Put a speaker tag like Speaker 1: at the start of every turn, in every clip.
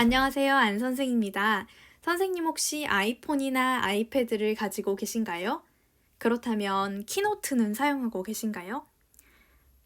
Speaker 1: 안녕하세요. 안 선생입니다. 선생님 혹시 아이폰이나 아이패드를 가지고 계신가요? 그렇다면 키노트는 사용하고 계신가요?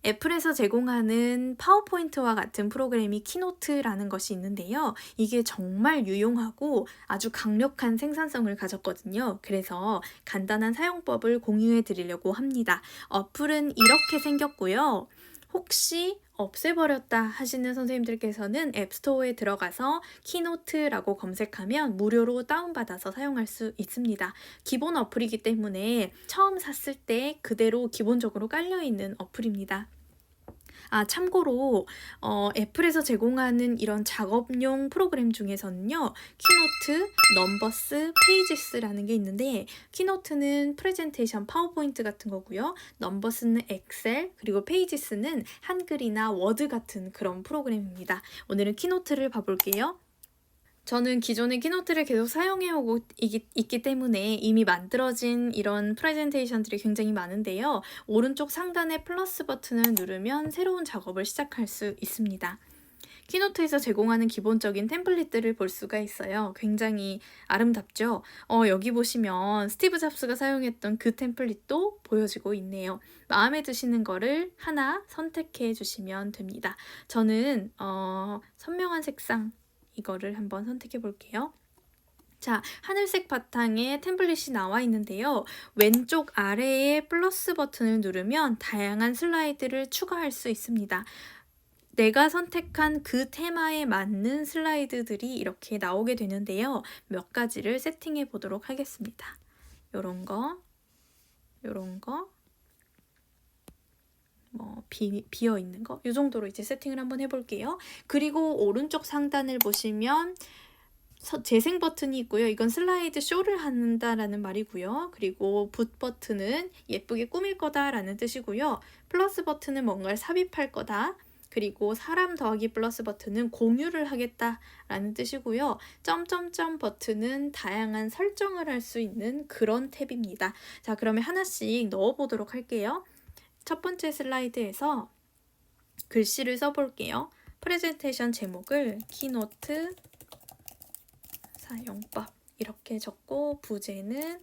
Speaker 1: 애플에서 제공하는 파워포인트와 같은 프로그램이 키노트라는 것이 있는데요. 이게 정말 유용하고 아주 강력한 생산성을 가졌거든요. 그래서 간단한 사용법을 공유해 드리려고 합니다. 어플은 이렇게 생겼고요. 혹시 없애버렸다 하시는 선생님들께서는 앱스토어에 들어가서 키노트라고 검색하면 무료로 다운받아서 사용할 수 있습니다. 기본 어플이기 때문에 처음 샀을 때 그대로 기본적으로 깔려있는 어플입니다. 참고로 애플에서 제공하는 이런 작업용 프로그램 중에서는요. 키노트, 넘버스, 페이지스라는 게 있는데 키노트는 프레젠테이션, 파워포인트 같은 거고요. 넘버스는 엑셀, 그리고 페이지스는 한글이나 워드 같은 그런 프로그램입니다. 오늘은 키노트를 봐볼게요. 저는 기존의 키노트를 계속 사용해오고 있기 때문에 이미 만들어진 이런 프레젠테이션들이 굉장히 많은데요. 오른쪽 상단의 플러스 버튼을 누르면 새로운 작업을 시작할 수 있습니다. 키노트에서 제공하는 기본적인 템플릿들을 볼 수가 있어요. 굉장히 아름답죠? 여기 보시면 스티브 잡스가 사용했던 그 템플릿도 보여지고 있네요. 마음에 드시는 거를 하나 선택해 주시면 됩니다. 저는 선명한 색상 이거를 한번 선택해 볼게요. 자, 하늘색 바탕에 템플릿이 나와 있는데요. 왼쪽 아래에 플러스 버튼을 누르면 다양한 슬라이드를 추가할 수 있습니다. 내가 선택한 그 테마에 맞는 슬라이드들이 이렇게 나오게 되는데요. 몇 가지를 세팅해 보도록 하겠습니다. 요런 거, 비어 있는 거, 이 정도로 이제 세팅을 한번 해볼게요. 그리고 오른쪽 상단을 보시면 재생 버튼이 있고요. 이건 슬라이드 쇼를 한다라는 말이고요. 그리고 붓 버튼은 예쁘게 꾸밀 거다라는 뜻이고요. 플러스 버튼은 뭔가를 삽입할 거다. 그리고 사람 더하기 플러스 버튼은 공유를 하겠다라는 뜻이고요. 점점점 버튼은 다양한 설정을 할 수 있는 그런 탭입니다. 자, 그러면 하나씩 넣어보도록 할게요. 첫 번째 슬라이드에서 글씨를 써볼게요. 프레젠테이션 제목을 키노트 사용법 이렇게 적고 부제는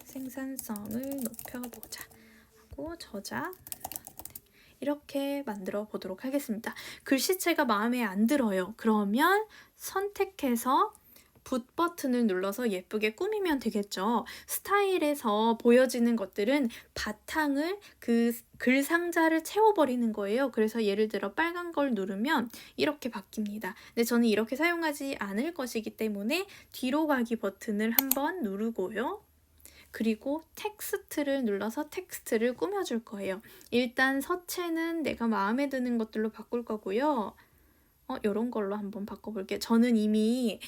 Speaker 1: 생산성을 높여보자 하고 저장 이렇게 만들어 보도록 하겠습니다. 글씨체가 마음에 안 들어요. 그러면 선택해서 붓 버튼을 눌러서 예쁘게 꾸미면 되겠죠. 스타일에서 보여지는 것들은 바탕을 그 글 상자를 채워버리는 거예요. 그래서 예를 들어 빨간 걸 누르면 이렇게 바뀝니다. 근데 저는 이렇게 사용하지 않을 것이기 때문에 뒤로 가기 버튼을 한번 누르고요. 그리고 텍스트를 눌러서 텍스트를 꾸며줄 거예요. 일단 서체는 내가 마음에 드는 것들로 바꿀 거고요. 요런 걸로 한번 바꿔볼게요. 저는 이미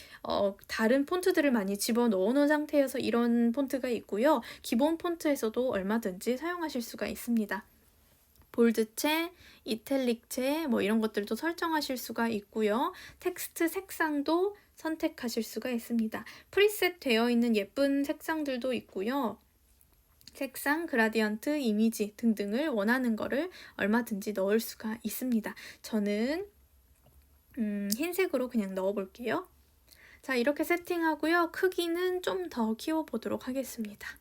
Speaker 1: 다른 폰트들을 많이 집어넣어 놓은 상태여서 이런 폰트가 있고요. 기본 폰트에서도 얼마든지 사용하실 수가 있습니다. 볼드체, 이탈릭체 이런 것들도 설정하실 수가 있고요. 텍스트 색상도 선택하실 수가 있습니다. 프리셋 되어 있는 예쁜 색상들도 있고요. 색상, 그라디언트, 이미지 등등을 원하는 거를 얼마든지 넣을 수가 있습니다. 저는 흰색으로 그냥 넣어볼게요. 자, 이렇게 세팅하고요. 크기는 좀 더 키워보도록 하겠습니다.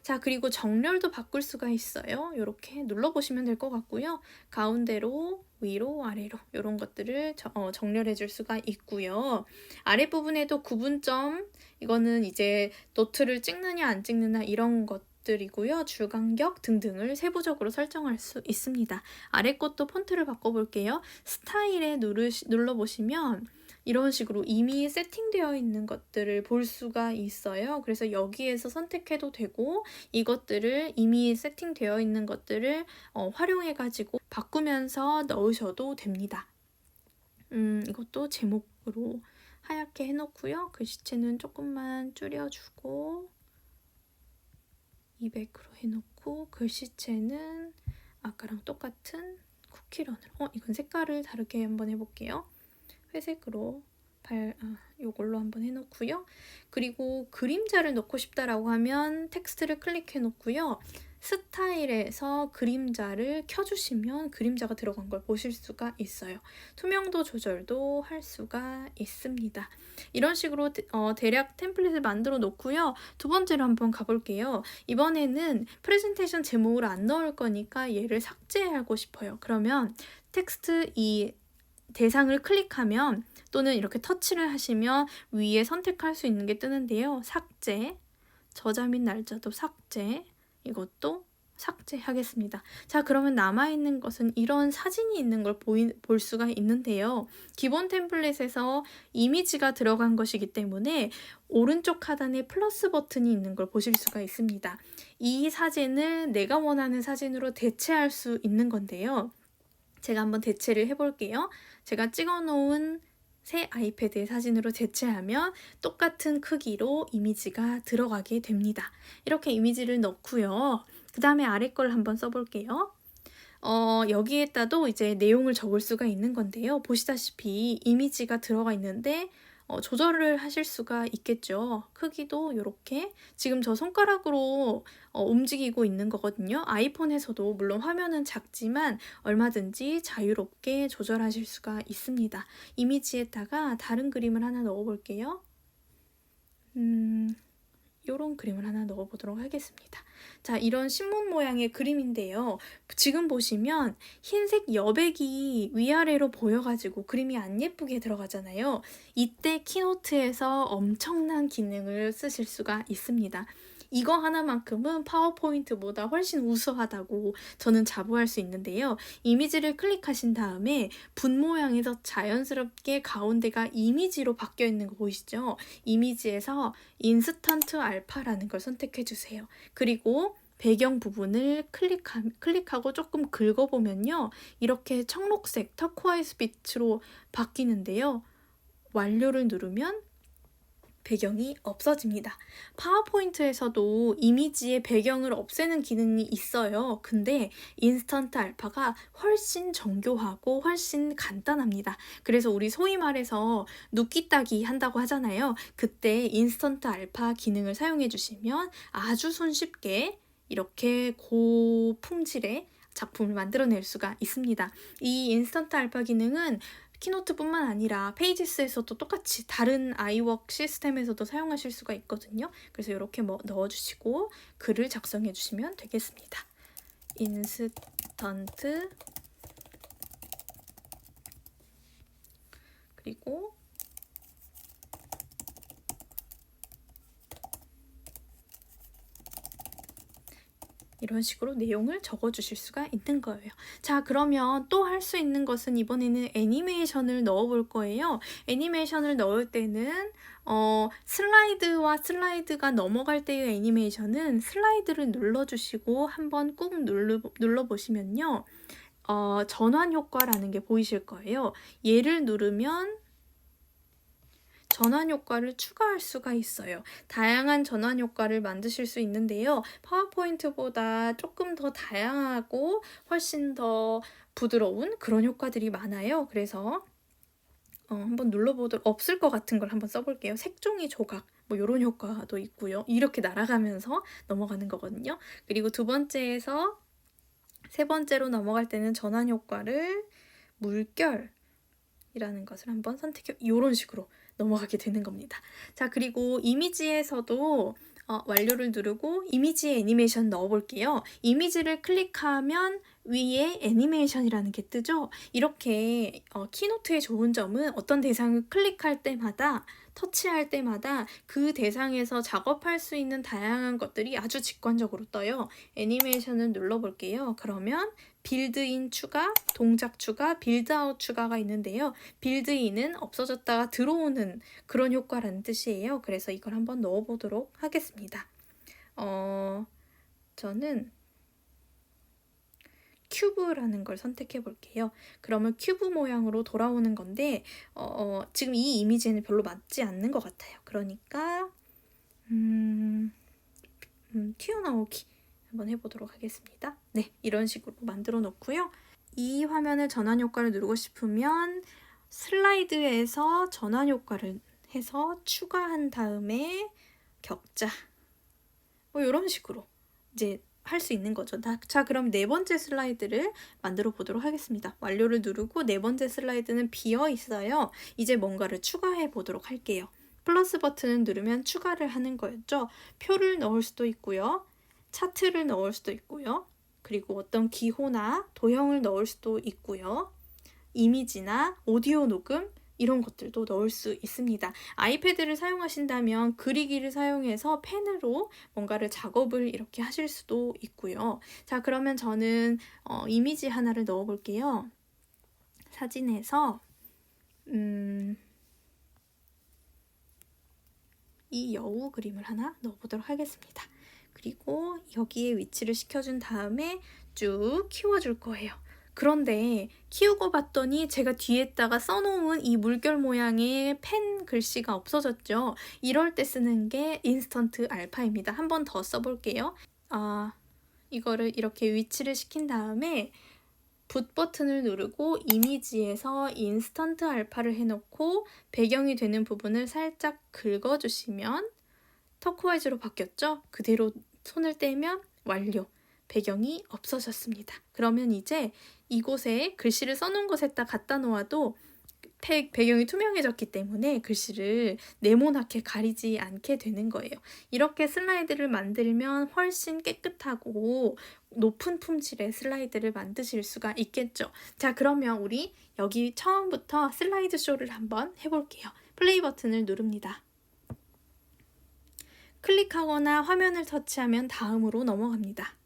Speaker 1: 자, 그리고 정렬도 바꿀 수가 있어요. 이렇게 눌러보시면 될 것 같고요. 가운데로, 위로, 아래로 이런 것들을 정렬해 줄 수가 있고요. 아랫부분에도 구분점, 이거는 이제 노트를 찍느냐 안 찍느냐 이런 것들이고요. 줄간격 등등을 세부적으로 설정할 수 있습니다. 아래 것도 폰트를 바꿔볼게요. 스타일에 눌러보시면 이런 식으로 이미 세팅되어 있는 것들을 볼 수가 있어요. 그래서 여기에서 선택해도 되고 이것들을 이미 세팅되어 있는 것들을 활용해가지고 바꾸면서 넣으셔도 됩니다. 이것도 제목으로 하얗게 해놓고요. 글씨체는 조금만 줄여주고 200으로 해놓고 글씨체는 아까랑 똑같은 쿠키런으로 이건 색깔을 다르게 한번 해볼게요. 회색으로 요걸로 한번 해놓고요. 그리고 그림자를 넣고 싶다라고 하면 텍스트를 클릭해 놓고요. 스타일에서 그림자를 켜주시면 그림자가 들어간 걸 보실 수가 있어요. 투명도 조절도 할 수가 있습니다. 이런 식으로 대략 템플릿을 만들어 놓고요. 두 번째로 한번 가볼게요. 이번에는 프레젠테이션 제목을 안 넣을 거니까 얘를 삭제하고 싶어요. 그러면 텍스트 이 대상을 클릭하면 또는 이렇게 터치를 하시면 위에 선택할 수 있는 게 뜨는데요. 삭제, 저자 및 날짜도 삭제, 이것도 삭제하겠습니다. 자, 그러면 남아있는 것은 이런 사진이 있는 걸 볼 수가 있는데요. 기본 템플릿에서 이미지가 들어간 것이기 때문에 오른쪽 하단에 플러스 버튼이 있는 걸 보실 수가 있습니다. 이 사진을 내가 원하는 사진으로 대체할 수 있는 건데요. 제가 한번 대체를 해볼게요. 제가 찍어놓은 새 아이패드의 사진으로 대체하면 똑같은 크기로 이미지가 들어가게 됩니다. 이렇게 이미지를 넣고요. 그 다음에 아래 걸 한번 써볼게요. 여기에다도 이제 내용을 적을 수가 있는 건데요. 보시다시피 이미지가 들어가 있는데 조절을 하실 수가 있겠죠. 크기도 이렇게 지금 저 손가락으로 움직이고 있는 거거든요. 아이폰에서도 물론 화면은 작지만 얼마든지 자유롭게 조절하실 수가 있습니다. 이미지에다가 다른 그림을 하나 넣어볼게요. 이런 그림을 하나 넣어보도록 하겠습니다. 자, 이런 신문 모양의 그림인데요. 지금 보시면 흰색 여백이 위아래로 보여가지고 그림이 안 예쁘게 들어가잖아요. 이때 키노트에서 엄청난 기능을 쓰실 수가 있습니다. 이거 하나만큼은 파워포인트보다 훨씬 우수하다고 저는 자부할 수 있는데요. 이미지를 클릭하신 다음에 분 모양에서 자연스럽게 가운데가 이미지로 바뀌어 있는 거 보이시죠? 이미지에서 인스턴트 알파라는 걸 선택해 주세요. 그리고 배경 부분을 클릭하고 조금 긁어보면요. 이렇게 청록색 터코아이스 빛으로 바뀌는데요. 완료를 누르면 배경이 없어집니다. 파워포인트에서도 이미지의 배경을 없애는 기능이 있어요. 근데 인스턴트 알파가 훨씬 정교하고 훨씬 간단합니다. 그래서 우리 소위 말해서 눕기 따기 한다고 하잖아요. 그때 인스턴트 알파 기능을 사용해 주시면 아주 손쉽게 이렇게 고품질의 작품을 만들어낼 수가 있습니다. 이 인스턴트 알파 기능은 키노트뿐만 아니라 페이지스에서도 똑같이 다른 아이워크 시스템에서도 사용하실 수가 있거든요. 그래서 이렇게 넣어주시고 글을 작성해 주시면 되겠습니다. 인스턴트 그리고 이런 식으로 내용을 적어주실 수가 있는 거예요. 자, 그러면 또 할 수 있는 것은 이번에는 애니메이션을 넣어볼 거예요. 애니메이션을 넣을 때는 슬라이드와 슬라이드가 넘어갈 때의 애니메이션은 슬라이드를 눌러주시고 한번 꾹 눌러보시면요. 전환 효과라는 게 보이실 거예요. 얘를 누르면 전환 효과를 추가할 수가 있어요. 다양한 전환 효과를 만드실 수 있는데요. 파워포인트보다 조금 더 다양하고 훨씬 더 부드러운 그런 효과들이 많아요. 그래서 한번 눌러보도록 없을 것 같은 걸 한번 써볼게요. 색종이 조각 뭐 이런 효과도 있고요. 이렇게 날아가면서 넘어가는 거거든요. 그리고 두 번째에서 세 번째로 넘어갈 때는 전환 효과를 물결이라는 것을 한번 선택해 이런 식으로 넘어가게 되는 겁니다. 자, 그리고 이미지에서도 완료를 누르고 이미지에 애니메이션 넣어볼게요. 이미지를 클릭하면 위에 애니메이션이라는 게 뜨죠. 이렇게 키노트의 좋은 점은 어떤 대상을 클릭할 때마다 터치할 때마다 그 대상에서 작업할 수 있는 다양한 것들이 아주 직관적으로 떠요. 애니메이션을 눌러볼게요. 그러면 빌드인 추가, 동작 추가, 빌드아웃 추가가 있는데요. 빌드인은 없어졌다가 들어오는 그런 효과라는 뜻이에요. 그래서 이걸 한번 넣어보도록 하겠습니다. 저는 큐브라는 걸 선택해 볼게요. 그러면 큐브 모양으로 돌아오는 건데 지금 이 이미지에는 별로 맞지 않는 것 같아요. 그러니까 튀어나오기 한번 해보도록 하겠습니다. 네, 이런 식으로 만들어 놓고요. 이 화면을 전환 효과를 누르고 싶으면 슬라이드에서 전환 효과를 해서 추가한 다음에 격자 뭐 이런 식으로 이제 할 수 있는 거죠. 자, 그럼 네 번째 슬라이드를 만들어 보도록 하겠습니다. 완료를 누르고 네 번째 슬라이드는 비어 있어요. 이제 뭔가를 추가해 보도록 할게요. 플러스 버튼을 누르면 추가를 하는 거였죠. 표를 넣을 수도 있고요. 차트를 넣을 수도 있고요. 그리고 어떤 기호나 도형을 넣을 수도 있고요. 이미지나 오디오 녹음 이런 것들도 넣을 수 있습니다. 아이패드를 사용하신다면 그리기를 사용해서 펜으로 뭔가를 작업을 이렇게 하실 수도 있고요. 자, 그러면 저는 이미지 하나를 넣어 볼게요. 사진에서 이 여우 그림을 하나 넣어 보도록 하겠습니다. 그리고 여기에 위치를 시켜준 다음에 쭉 키워줄 거예요. 그런데 키우고 봤더니 제가 뒤에다가 써놓은 이 물결 모양의 펜 글씨가 없어졌죠. 이럴 때 쓰는 게 인스턴트 알파입니다. 한 번 더 써볼게요. 이거를 이렇게 위치를 시킨 다음에 붓 버튼을 누르고 이미지에서 인스턴트 알파를 해놓고 배경이 되는 부분을 살짝 긁어주시면 터코와이즈로 바뀌었죠? 그대로 손을 떼면 완료. 배경이 없어졌습니다. 그러면 이제 이곳에 글씨를 써놓은 곳에다 갖다 놓아도 배경이 투명해졌기 때문에 글씨를 네모나게 가리지 않게 되는 거예요. 이렇게 슬라이드를 만들면 훨씬 깨끗하고 높은 품질의 슬라이드를 만드실 수가 있겠죠. 자, 그러면 우리 여기 처음부터 슬라이드 쇼를 한번 해볼게요. 플레이 버튼을 누릅니다. 클릭하거나 화면을 터치하면 다음으로 넘어갑니다.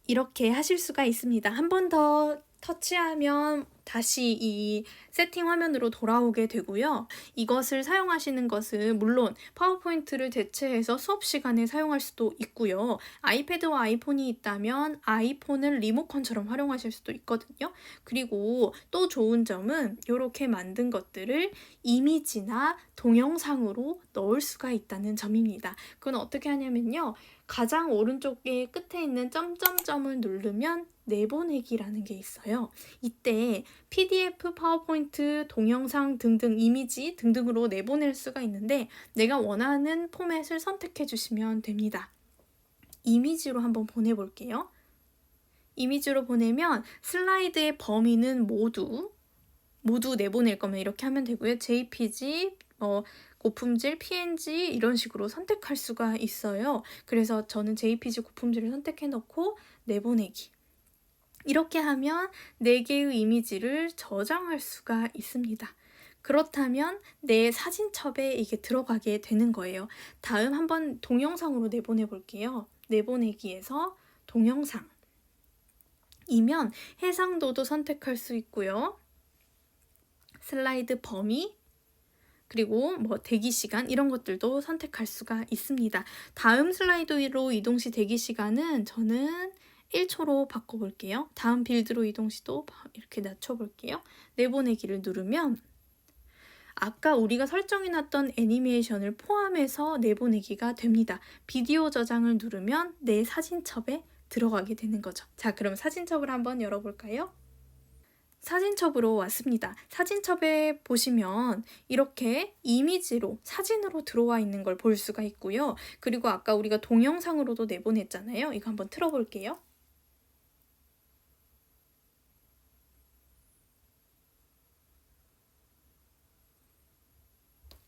Speaker 1: 이렇게 하실 수가 있습니다. 한 번 더 터치하면 다시 이 세팅 화면으로 돌아오게 되고요. 이것을 사용하시는 것은 물론 파워포인트를 대체해서 수업 시간에 사용할 수도 있고요. 아이패드와 아이폰이 있다면 아이폰을 리모컨처럼 활용하실 수도 있거든요. 그리고 또 좋은 점은 이렇게 만든 것들을 이미지나 동영상으로 넣을 수가 있다는 점입니다. 그건 어떻게 하냐면요. 가장 오른쪽에 끝에 있는 점점점을 누르면 내보내기라는 게 있어요. 이때 PDF, 파워포인트, 동영상 등등 이미지 등등으로 내보낼 수가 있는데 내가 원하는 포맷을 선택해 주시면 됩니다. 이미지로 한번 보내볼게요. 이미지로 보내면 슬라이드의 범위는 모두 내보낼 거면 이렇게 하면 되고요. JPG, 고품질, PNG 이런 식으로 선택할 수가 있어요. 그래서 저는 JPG 고품질을 선택해 놓고 내보내기. 이렇게 하면 4개의 이미지를 저장할 수가 있습니다. 그렇다면 내 사진첩에 이게 들어가게 되는 거예요. 다음 한번 동영상으로 내보내 볼게요. 내보내기에서 동영상. 이면 해상도도 선택할 수 있고요. 슬라이드 범위, 그리고 대기 시간 이런 것들도 선택할 수가 있습니다. 다음 슬라이드로 이동 시 대기 시간은 저는 1초로 바꿔볼게요. 다음 빌드로 이동 시도 이렇게 낮춰볼게요. 내보내기를 누르면 아까 우리가 설정해놨던 애니메이션을 포함해서 내보내기가 됩니다. 비디오 저장을 누르면 내 사진첩에 들어가게 되는 거죠. 자, 그럼 사진첩을 한번 열어볼까요? 사진첩으로 왔습니다. 사진첩에 보시면 이렇게 이미지로 사진으로 들어와 있는 걸 볼 수가 있고요. 그리고 아까 우리가 동영상으로도 내보냈잖아요. 이거 한번 틀어볼게요.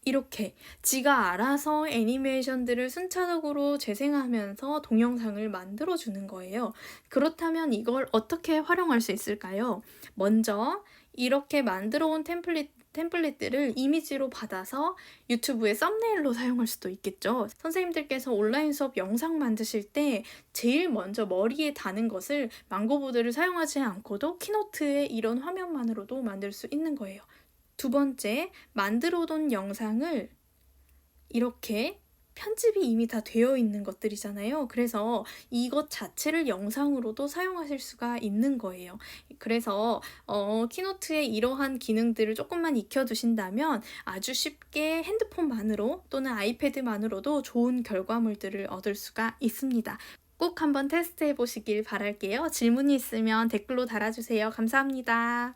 Speaker 1: 이렇게 지가 알아서 애니메이션들을 순차적으로 재생하면서 동영상을 만들어주는 거예요. 그렇다면 이걸 어떻게 활용할 수 있을까요? 먼저 이렇게 만들어 온 템플릿들을 이미지로 받아서 유튜브의 썸네일로 사용할 수도 있겠죠. 선생님들께서 온라인 수업 영상 만드실 때 제일 먼저 머리에 다는 것을 망고보드를 사용하지 않고도 키노트의 이런 화면만으로도 만들 수 있는 거예요. 두 번째, 만들어둔 영상을 이렇게 편집이 이미 다 되어 있는 것들이잖아요. 그래서 이것 자체를 영상으로도 사용하실 수가 있는 거예요. 그래서 키노트의 이러한 기능들을 조금만 익혀두신다면 아주 쉽게 핸드폰만으로 또는 아이패드만으로도 좋은 결과물들을 얻을 수가 있습니다. 꼭 한번 테스트해 보시길 바랄게요. 질문이 있으면 댓글로 달아주세요. 감사합니다.